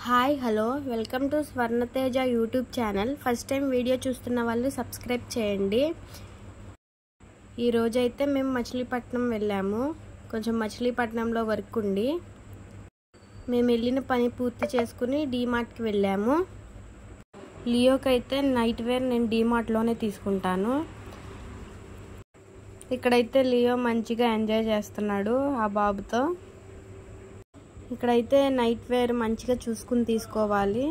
Hi hello welcome to Swarnateja YouTube channel. First time video చూస్తున్న వాళ్ళు subscribe చేయండి. ఈరోజైతే మేము మచిలీపట్నం వెళ్ళాము. కొంచెం మచిలీపట్నంలో వర్క్ ఉండి మేము వెళ్ళిన పని పూర్తి చేసుకుని డీమార్ట్కి వెళ్ళాము. లియోకి అయితే నైట్ వేర్ నేను డీమార్ట్లోనే తీసుకుంటాను. ఇక్కడైతే లియో మంచిగా ఎంజాయ్ చేస్తున్నాడు ఆ బాబుతో. ఇక్కడైతే నైట్ వేర్ మంచిగా చూసుకుని తీసుకోవాలి.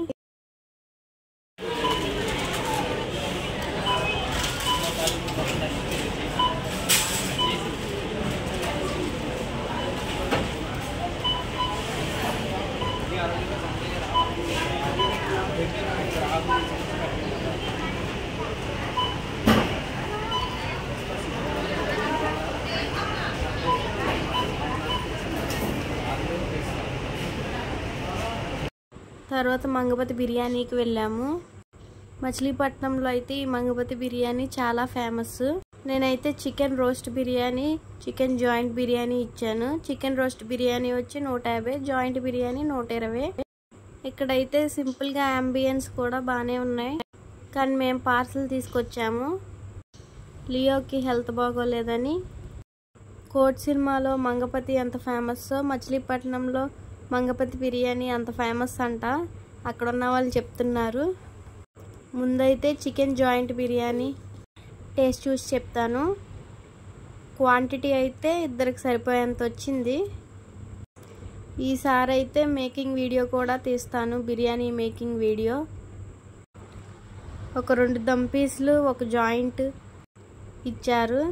తర్వాత మంగపతి బిర్యానీకి వెళ్ళాము. మచిలీపట్నంలో అయితే ఈ మంగపతి బిర్యానీ చాలా ఫేమస్. నేనైతే chicken roast biryani, chicken joint biryani ఇచ్చాను. చికెన్ రోస్ట్ బిర్యానీ వచ్చి 150, జాయింట్ బిర్యానీ 120. ఇక్కడైతే సింపుల్గా అంబియన్స్ కూడా బాగానే ఉన్నాయి. కానీ మేము పార్సల్ తీసుకొచ్చాము. లియోకి హెల్త్ బాగోలేదని. కోట్ సినిమాలో మంగపతి ఎంత ఫేమస్సో మచిలీపట్నంలో మంగపతి బిర్యానీ అంత ఫేమస్ అంట. అక్కడ ఉన్న వాళ్ళు చెప్తున్నారు. ముందైతే చికెన్ జాయింట్ బిర్యానీ టేస్ట్ చూసి చెప్తాను. క్వాంటిటీ అయితే ఇద్దరికి సరిపోయేంత వచ్చింది. ఈసారి అయితే మేకింగ్ వీడియో కూడా తీస్తాను, బిర్యానీ మేకింగ్ వీడియో. ఒక 2 దమ్ పీసులు, ఒక జాయింట్ ఇచ్చారు.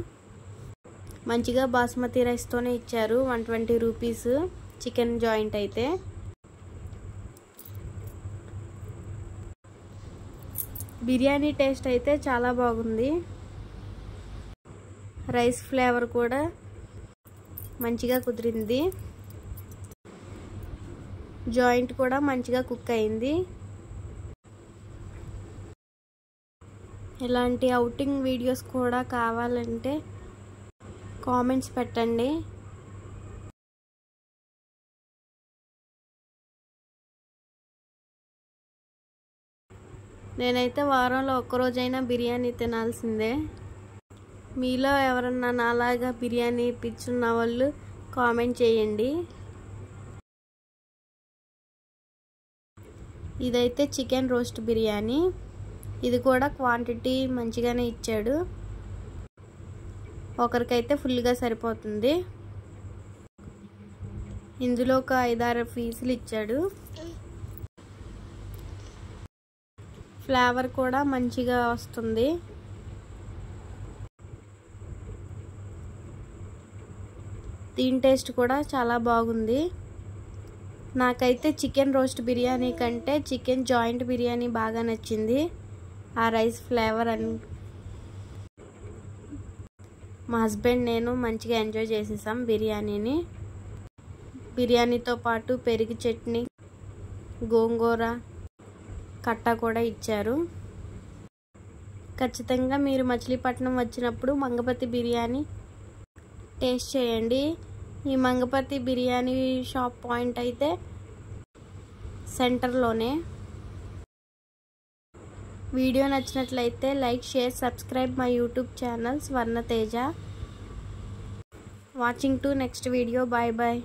మంచిగా బాస్మతి రైస్తోనే ఇచ్చారు. 120 రూపీస్ చికెన్ జాయింట్ అయితే. బిర్యానీ టేస్ట్ అయితే చాలా బాగుంది. రైస్ ఫ్లేవర్ కూడా మంచిగా కుదిరింది. జాయింట్ కూడా మంచిగా కుక్ అయింది. ఇలాంటి అవుటింగ్ వీడియోస్ కూడా కావాలంటే కామెంట్స్ పెట్టండి. నేనైతే వారంలో ఒక్కరోజైనా బిర్యానీ తినాల్సిందే. మీలో ఎవరన్నా నాలాగా బిర్యానీ పిచ్చున్న వాళ్ళు కామెంట్ చేయండి. ఇదైతే చికెన్ రోస్ట్ బిర్యానీ. ఇది కూడా క్వాంటిటీ మంచిగానే ఇచ్చాడు. ఒకరికైతే ఫుల్గా సరిపోతుంది. ఇందులో ఒక 5-6 పీసులు ఇచ్చాడు. ఫ్లేవర్ కూడా మంచిగా వస్తుంది. దీని టేస్ట్ కూడా చాలా బాగుంది. నాకైతే చికెన్ రోస్ట్ బిర్యానీ కంటే చికెన్ జాయింట్ బిర్యానీ బాగా నచ్చింది. ఆ రైస్ ఫ్లేవర్ అని మా హస్బెండ్ నేను మంచిగా ఎంజాయ్ చేసేసాం బిర్యానీని. బిర్యానీతో పాటు పెరుగు చట్నీ, గోంగూర కట్ట కూడా ఇచ్చారు. ఖచ్చితంగా మీరు మచిలీపట్నం వచ్చినప్పుడు మంగపతి బిర్యానీ టేస్ట్ చేయండి. ఈ మంగపతి బిర్యానీ షాప్ పాయింట్ అయితే సెంటర్లోనే. వీడియో నచ్చినట్లయితే like, share, subscribe my YouTube channel Swarnateja. Watching to next video. Bye bye.